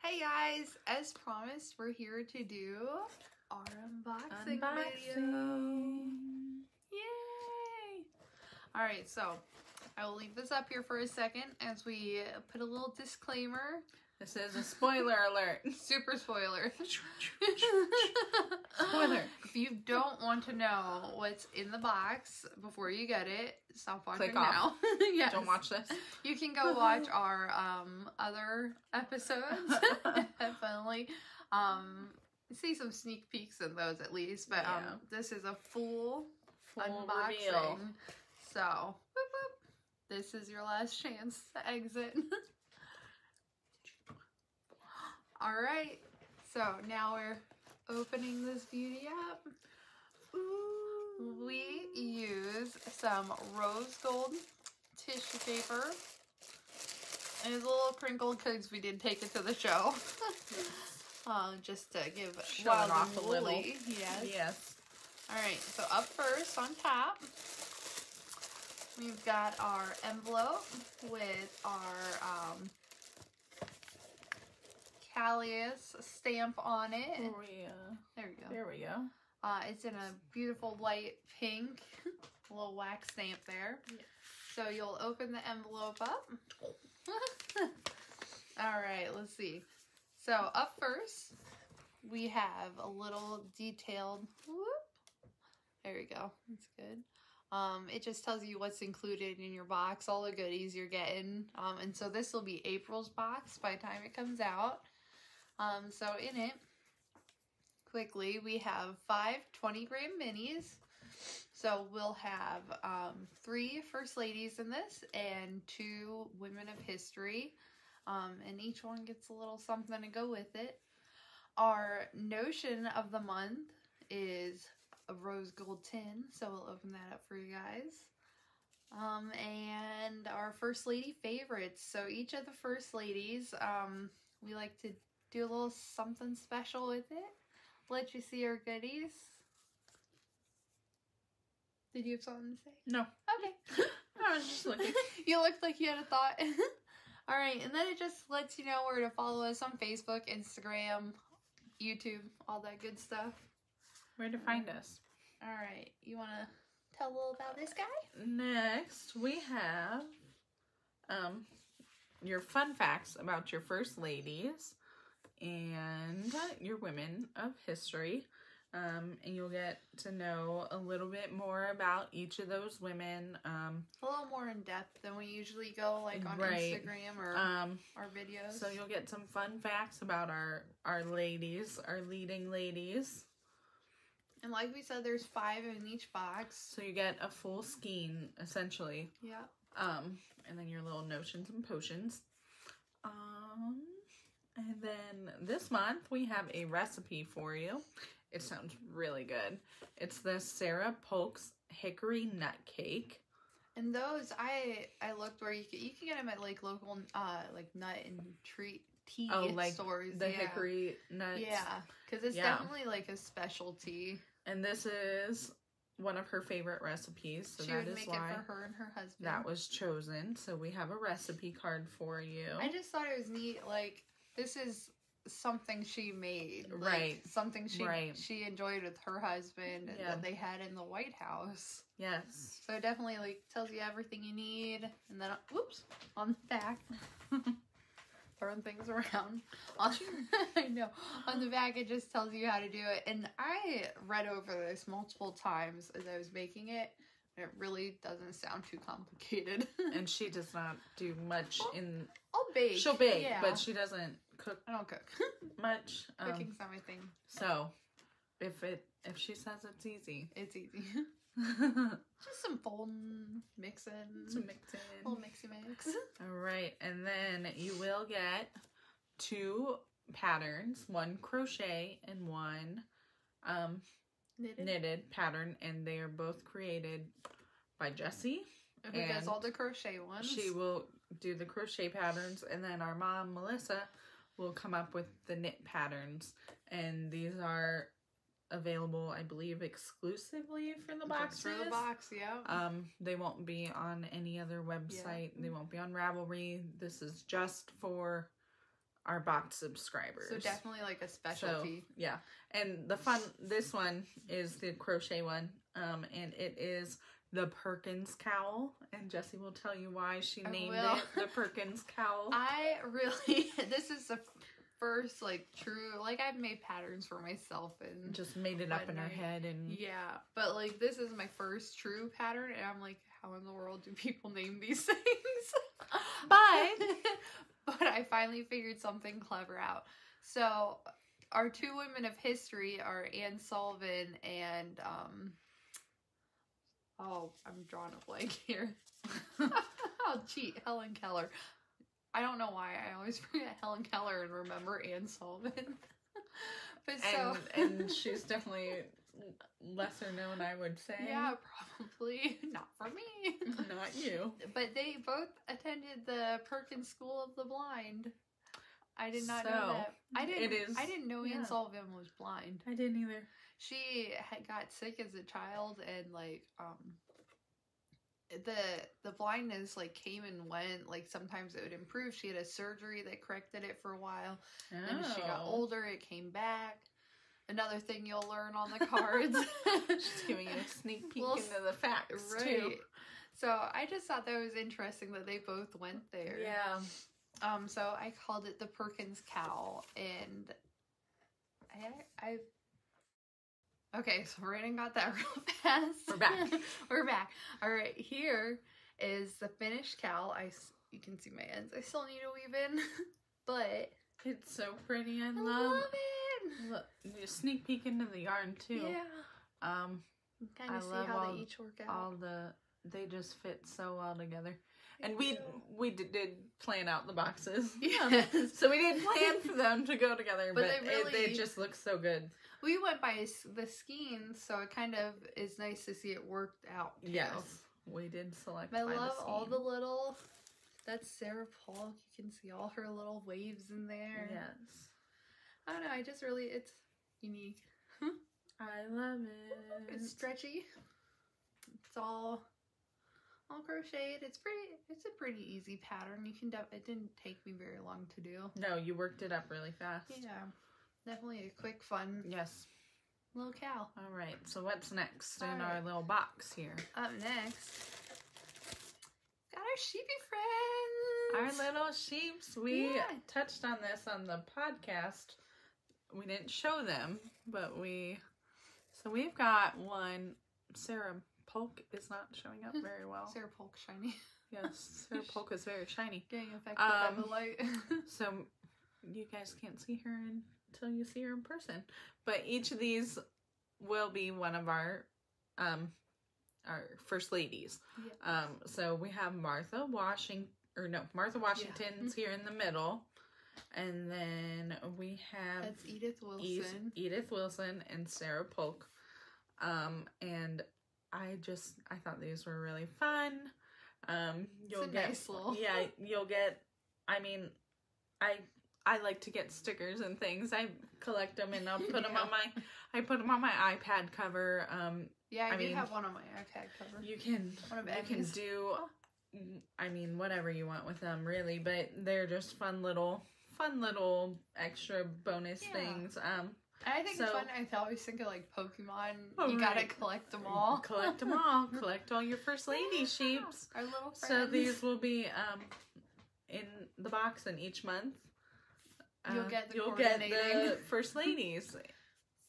Hey guys, as promised, we're here to do our unboxing video. Yay! Alright, so I will leave this up here for a second as we put a little disclaimer. This is a spoiler alert. Super spoiler. Spoiler. If you don't want to know what's in the box before you get it, stop watching Click off. now. Yes. Don't watch this. You can go watch our other episodes. Definitely. See some sneak peeks in those at least. But Yeah. this is a full unboxing. Reveal. So, whoop, whoop. This is your last chance to exit. Alright, so now we're opening this beauty up. Ooh. We use some rose gold tissue paper. And it's a little crinkled because we did take it to the show. Just to give Show it off a little. Yes. Yes. Alright, so up first on top, we've got our envelope with our Callius stamp on it. Oh, yeah. There we go. There we go. It's in a beautiful light pink, a little wax stamp there. Yeah. So you'll open the envelope up. All right, let's see. So up first, we have a little detailed, whoop. There we go. That's good. It just tells you what's included in your box, all the goodies you're getting. And so this will be April's box by the time it comes out. So in it, quickly, we have 5 20-gram minis. So we'll have 3 First Ladies in this and 2 Women of History. And each one gets a little something to go with it. Our notion of the month is a rose gold tin. So we'll open that up for you guys. And our First Lady favorites. So each of the First Ladies, we like to do a little something special with it. Let you see our goodies. Did you have something to say? No. Okay. I was just looking. You looked like you had a thought. Alright, and then it just lets you know where to follow us on Facebook, Instagram, YouTube, all that good stuff. Where to find us. Alright, you want to tell a little about this guy? Next, we have your fun facts about your First Ladies and your Women of History. And you'll get to know a little bit more about each of those women. A little more in depth than we usually go, like on right. Instagram or our videos. So you'll get some fun facts about our ladies, our leading ladies. And like we said, there's 5 in each box. So you get a full skein, essentially. Yeah. And then your little notions and potions. And then this month we have a recipe for you. It sounds really good. It's the Sarah Polk's Hickory Nut Cake. And those, I looked where you can get them at like local like nut and tea stores. The hickory nuts. Yeah, because it's definitely like a specialty. And this is one of her favorite recipes. So she would make it for her and her husband. That was chosen. So we have a recipe card for you. I just thought it was neat. Like, this is something she made. Like, right. Something she enjoyed with her husband that they had in the White House. Yes. So it definitely like tells you everything you need. And then, whoops, on the back. Throwing things around. I know. On the back, it just tells you how to do it. And I read over this multiple times as I was making it. It really doesn't sound too complicated. And she does not do much in... I'll bake. She'll bake, but she doesn't cook. I don't cook. Much. Cooking's not my thing. So, if she says it's easy. It's easy. Just some folding, mixing. Some mixing. A little mixy mix. Alright, and then you will get 2 patterns. 1 crochet and 1 knitted pattern, and they are both created by Jessee. Who does all the crochet ones. She will do the crochet patterns, and then our mom, Melissa, will come up with the knit patterns. And these are available, I believe, exclusively for the boxes. For the box, yeah. They won't be on any other website. Yeah. They won't be on Ravelry. This is just for our box subscribers. So definitely like a specialty. So, yeah. And this one is the crochet one. And it is the Perkins cowl. And Jessee will tell you why she named it the Perkins cowl. This is the first like true, like I've made patterns for myself and just made it up in her head. And yeah, but like this is my first true pattern and I'm like, how in the world do people name these things? But I finally figured something clever out. So our two women of history are Anne Sullivan and I'm drawing a blank here. I'll cheat. Helen Keller. I don't know why. I always forget Helen Keller and remember Anne Sullivan. But and she's definitely lesser known, I would say. Yeah, probably. Not for me. Not you. But they both attended the Perkins School of the Blind. I did not know that. I didn't know Anne Sullivan was blind. I didn't either. She had got sick as a child and like the blindness like came and went. Like sometimes it would improve. She had a surgery that corrected it for a while. And as she got older, it came back. Another thing you'll learn on the cards. She's giving you a sneak peek into the facts, too. So I just thought that was interesting that they both went there. Yeah. So I called it the Perkins cowl, and okay, so Brandon got that real fast. We're back. We're back. All right, here is the finished cowl. You can see my ends. I still need to weave in, but it's so pretty. I love it. Look, you sneak peek into the yarn too. Yeah. Kind of see how they each work out. They just fit so well together. And we did plan out the boxes. Yeah. So we did plan for them to go together, but they just look so good. We went by the skeins, so it kind of is nice to see it worked out too. Yes. We did select I love all the little, that's Sarah Polk. You can see all her little waves in there. Yes. I don't know, it's unique. I love it. It's stretchy. It's all crocheted. It's a pretty easy pattern. It didn't take me very long to do. No, you worked it up really fast. Yeah. Definitely a quick, fun little cowl. All right, so what's next in our little box here? Up next, got our sheepy friends. Our little sheeps. We touched on this on the podcast. We didn't show them, but we've got one. Sarah Polk is not showing up very well. Sarah Polk shiny. Yes, Sarah Polk is very shiny. Getting affected by the light. So you guys can't see her until you see her in person. But each of these will be one of our first ladies. Yeah. So we have Martha Washington's here in the middle. And then we have that's Edith Wilson. Edith Wilson and Sarah Polk. And I thought these were really fun. You'll get nice little. Yeah, you'll get. I mean, I like to get stickers and things. I collect them and I'll put them on my iPad cover. I do have one on my iPad cover. You can do. I mean, whatever you want with them, really. But they're just fun little extra bonus things. I think it's fun. I always think of like Pokemon. You gotta collect them all. Collect them all. Collect all your first lady sheeps. Our little friends. So these will be in the box, and each month you'll get the first ladies.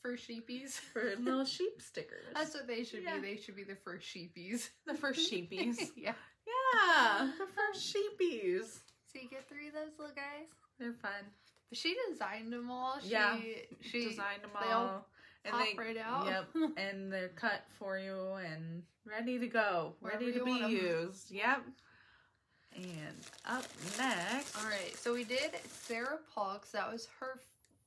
First sheepies. For little sheep stickers. That's what they should be. They should be the first sheepies. The first sheepies. Yeah. Yeah. The first sheepies. So you get 3 of those little guys. They're fun. But she designed them all. She designed them all. They all pop right out. Yep. And they're cut for you and ready to go. Ready to be used. Yep. And up next. All right. So we did Sarah Polk's. That was her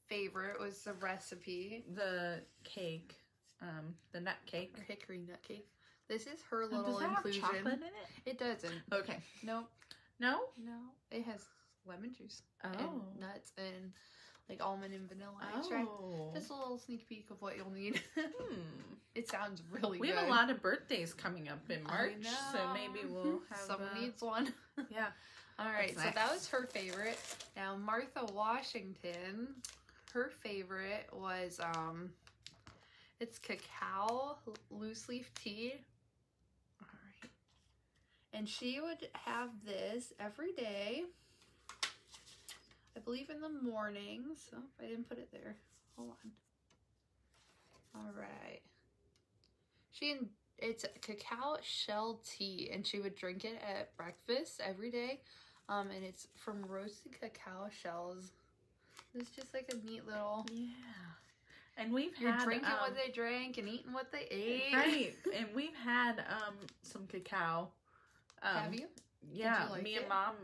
favorite. Was the recipe. The cake. The nut cake. Or hickory nut cake. This is her little does that inclusion. Have chocolate in it? It doesn't. Okay. Nope. No? No. It has lemon juice. Oh. And nuts and like almond and vanilla extract. Just a little sneak peek of what you'll need. It sounds really good. We have a lot of birthdays coming up in March, so maybe we'll have... Someone needs one. Yeah. All right, so that was her favorite. Now, Martha Washington, her favorite was, it's cacao loose leaf tea. All right. And she would have this every day. I believe in the mornings. Oh, I didn't put it there. Hold on. All right. It's cacao shell tea, and she would drink it at breakfast every day. And it's from roasted cacao shells. It's just like a neat little... Yeah. And You're drinking what they drank and eating what they ate. Right. And we've had some cacao. Have you? Yeah. Did you like me it? and Mom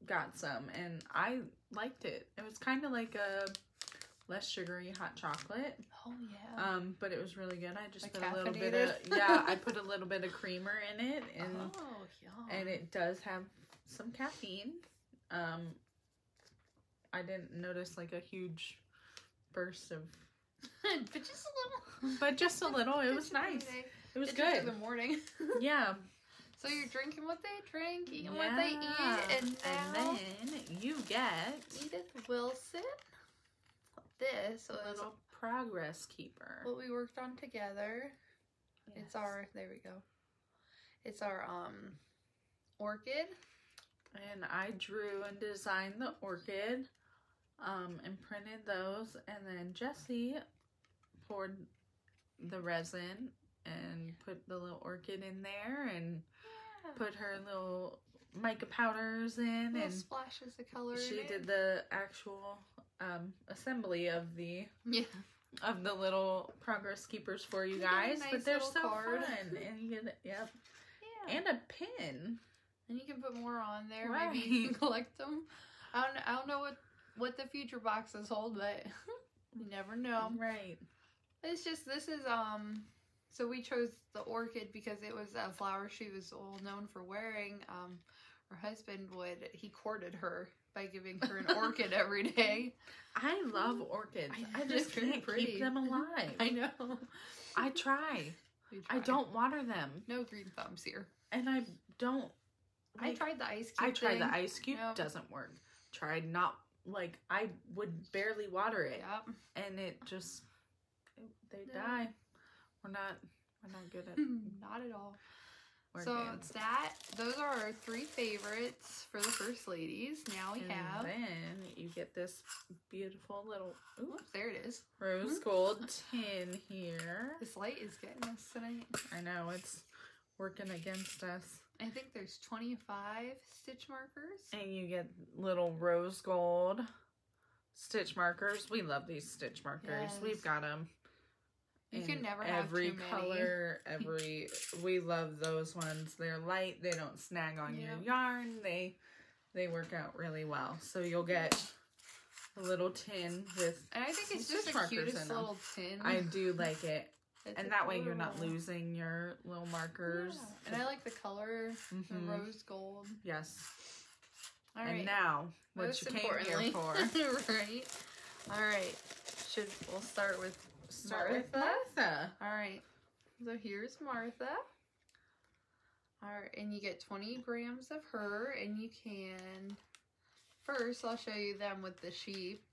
got some, and I liked it. It was kind of like a less sugary hot chocolate. Oh yeah. But it was really good. I just Like put a little bit caffeinated? of I put a little bit of creamer in it, and Oh, yum. and it does have some caffeine. I didn't notice like a huge burst of, but just a little. but just a little. It was nice. It was good. In the morning. Yeah. So you're drinking what they drink, eating Yeah. what they eat, and now and then you get Edith Wilson. This a was little progress keeper. what we worked on together. Yes. It's our, there we go. It's our orchid. And I drew and designed the orchid, and printed those, and then Jessee poured the resin and put the little orchid in there, and put her little mica powders in, Little and splashes of color. she in did it. the actual assembly of the little progress keepers for you You get a guys. nice But they're little so card. fun, and you get Yeah. and a pin. And you can put more on there. Right. Maybe you can collect them. I don't know what the future boxes hold, but you never know. Right. It's just, this is, so we chose the orchid because it was a flower she was well known for wearing. Her husband he courted her by giving her an orchid every day. I love orchids. I They're just very can't pretty. keep them alive. I know. I try. We I tried. don't water them. No green thumbs here. And I don't. I tried the ice cube. I tried thing. the ice cube. Yep. Doesn't work. Tried not, like, I would barely water it. Yep. And it just, they No. die. We're not good at Not at all. So orchids. those are our 3 favorites for the first ladies. Now we And have, then you get this beautiful little oops, there it is. rose gold tin here. This light is getting us tonight. I know, it's working against us. I think there's 25 stitch markers. And you get little rose gold stitch markers. We love these stitch markers. Yes. We've got them. You can never have every too many. color, we love those ones. They're light, they don't snag on your Yep. yarn. They work out really well. So you'll get a little tin with And I think it's stitch just the markers cutest in them. little tin. I do like it. It's And that way you're not adorable. losing your little markers. Yeah. And I like the color, the Mhm. rose gold. Yes. All And right. now, what Most you came here for. right. All right. We'll start with Start with Martha. Martha. All right. So here's Martha. All right, and you get 20 grams of her, and you can. First, I'll show you them with the sheep,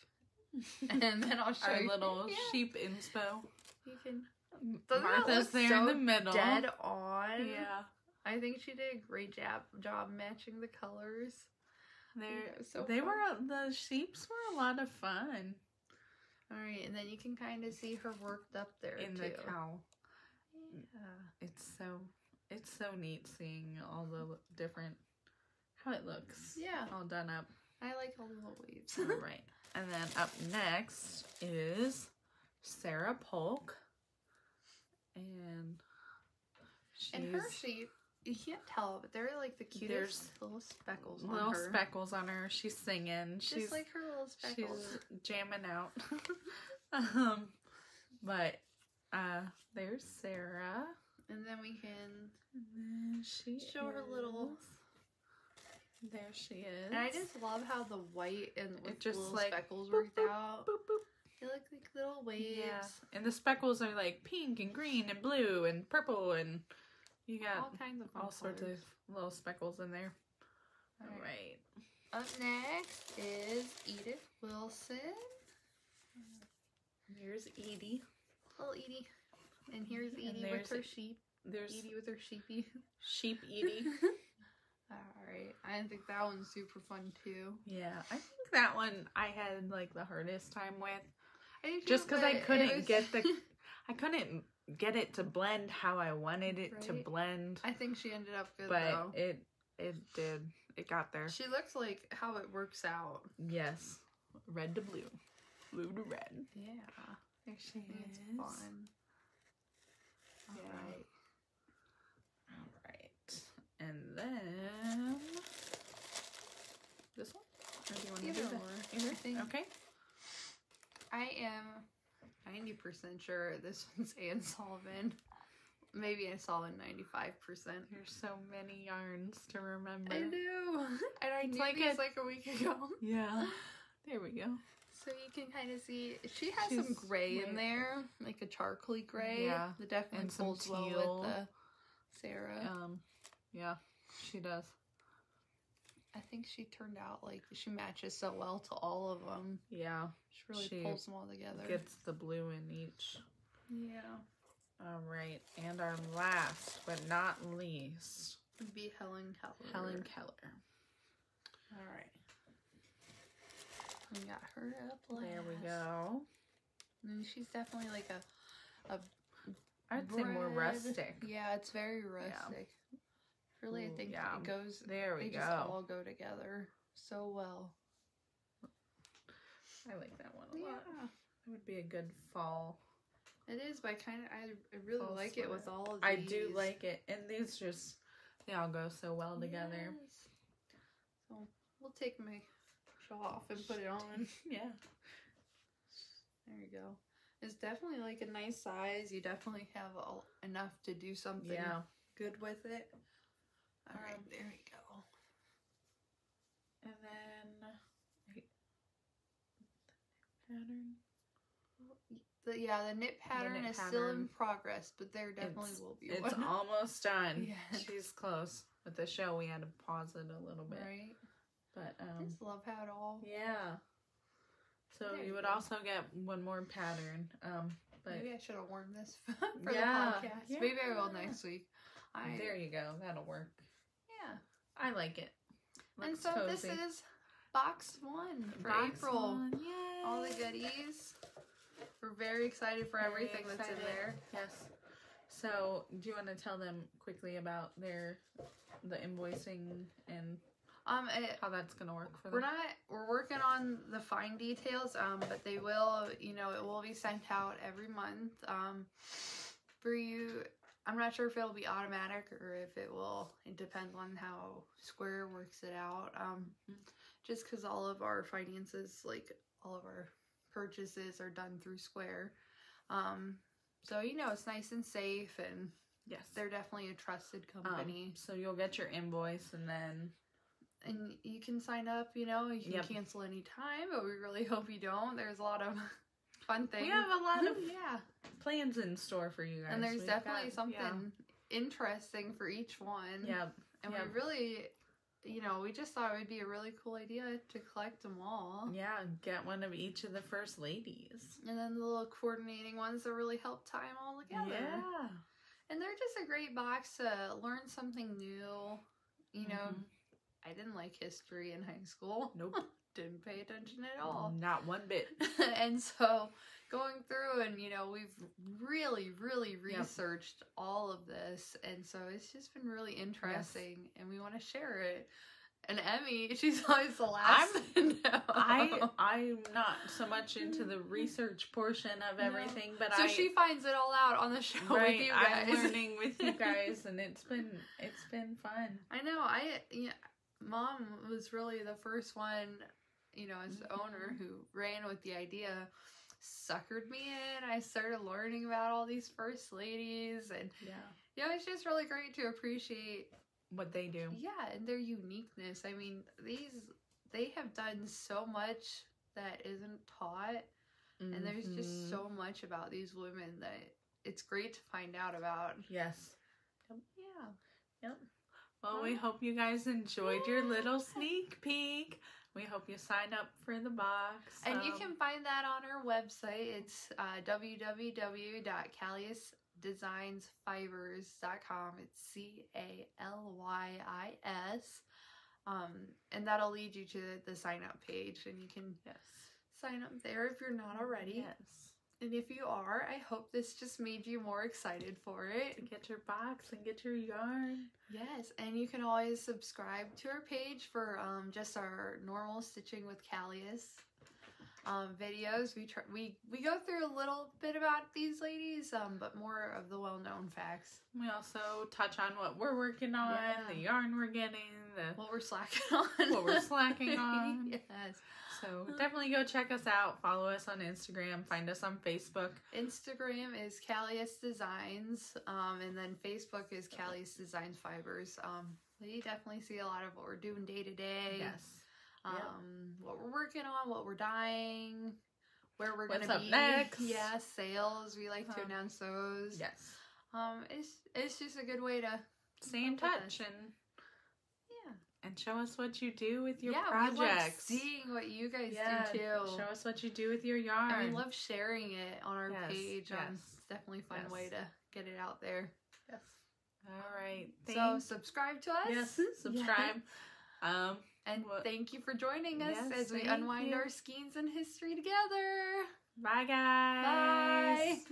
and then I'll show Our you little yeah, sheep inspo. You can. Doesn't that Martha's look there so in the middle. Dead on. Yeah. I think she did a great job matching the colors. It was so fun. The sheeps were a lot of fun. All right, and then you can kind of see her worked up there In too. the cow. Yeah. It's so neat seeing all the different, how it looks. Yeah. All done up. I like all the little waves. All right. And then up next is Sarah Polk. And And her sheep, you can't tell, but they're like the cutest There's little speckles on little her. speckles on her. She's singing. Just like her little speckles. She's jamming out. But there's Sarah. And then we can And then she show her little. There she is. And I just love how the white and with just little like speckles boop, worked boop, out. boop, boop. They look like little waves. Yeah. And the speckles are like pink and green and blue and purple, and you got All kinds of fun all sorts of colors. little speckles in there. All right. Up next is Edith Wilson. Here's Edie. Little Edie. And here's Edie with her sheep. There's Edie with her sheepy. Sheep Edie. Alright. I think that one's super fun too. Yeah, I think that one I had like the hardest time with. Just because I couldn't get it to blend how I wanted it to blend. I think she ended up good but though. It did. It got there. She looks like how it works out. Yes. Red to blue. Blue to red. Yeah. There she is. It's fun. Alright. Alright. And then this one? Or do you want to do that? Either? I think. Okay. I am 90% sure this one's Anne Sullivan. Maybe I saw in 95%. There's so many yarns to remember. I do. And I knew these like a week ago. Yeah. There we go. So you can kind of see, she has some gray in there, like a charcoaly gray. Yeah. That definitely And pulls some well teal. with the Sarah. Yeah, she does. I think she turned out like, she matches so well to all of them. Yeah. She really pulls them all together. Gets the blue in each. Yeah. All right, and our last but not least Would be Helen Keller. Helen Keller. All right. We got her up last. There we go. And she's definitely like a I'd say more rustic. Yeah, it's very rustic. Yeah. Really, I think it goes. There we they go. just all go together so well. I like that one a lot. It would be a good fall. It is, but I really like it with all of these. I do like it, and these just they all go so well together. Yes. So we'll take my shawl off and put it on. Yeah. There you go. It's definitely like a nice size. You definitely have enough to do something good with it. All right, there we go. And then pattern. The knit pattern is still in progress, but there definitely will be one. It's almost done. Yeah. She's close. With the show, we had to pause it a little bit. Right. But I just love how it all. Yeah. So there you would also get one more pattern. But maybe I should have worn this for the podcast. Yeah. Maybe I will next week. There you go. That'll work. Yeah. I like it. Looks and so cozy. this is box 1 for April. Yay. All the goodies. We're very excited for everything that's in there. Yes. So, do you want to tell them quickly about the invoicing and how that's going to work for them? We're working on the fine details, but they will, it will be sent out every month for you. I'm not sure if it'll be automatic or if it depends on how Square works it out. Just because all of our finances, like all of our purchases are done through Square. So, it's nice and safe, and yes, they're definitely a trusted company. So you'll get your invoice, and you can sign up, you can cancel any time, but we really hope you don't. There's a lot of fun things. We have a lot of plans in store for you guys. And there's definitely something interesting for each one. Yeah. And we really, we just thought it would be a really cool idea to collect them all. Yeah, get one of each of the first ladies. And then the little coordinating ones that really help tie them all together. Yeah. And they're just a great box to learn something new. I didn't like history in high school. Nope. Didn't pay attention at all. Not one bit. And so going through and, we've really, really researched all of this. And so it's just been really interesting. Yes. And we want to share it. And Emmy, she's always the last to know. I'm not so much into the research portion of everything, but so she finds it all out on the show with you guys. I'm learning with you guys, and it's been fun. I know. Mom was really the first one, as the owner who ran with the idea, suckered me in. I started learning about all these first ladies, and it's just really great to appreciate what they do. Yeah, and their uniqueness. I mean, they have done so much that isn't taught, and there's just so much about these women that it's great to find out about. Yes. Yeah. Yep. Well, we hope you guys enjoyed your little sneak peek. We hope you sign up for the box. And you can find that on our website. It's www.calliusdesignsfibers.com. It's CALYIS. And that'll lead you to the sign up page, and you can sign up there if you're not already. Yes. And if you are, I hope this just made you more excited for it. To get your box and get your yarn. Yes, and you can always subscribe to our page for just our normal Stitching with Callius videos. We go through a little bit about these ladies, but more of the well-known facts. We also touch on what we're working on, the yarn we're getting, what we're slacking on. What we're slacking on. Yes. So definitely go check us out. Follow us on Instagram. Find us on Facebook. Instagram is Callius Designs, and then Facebook is Callius Designs Fibers. We definitely see a lot of what we're doing day to day. Yes. What we're working on, what we're dying, where we're going to be. What's up next? Yeah, sales. We like to announce those. Yes. It's just a good way to stay in touch and show us what you do with your projects. We love seeing what you guys do too. Show us what you do with your yarn. And we love sharing it on our page. It's definitely a fun way to get it out there. Yes. All right. So subscribe to us. Yes, subscribe. And thank you for joining us as we unwind our skeins and history together. Bye, guys. Bye.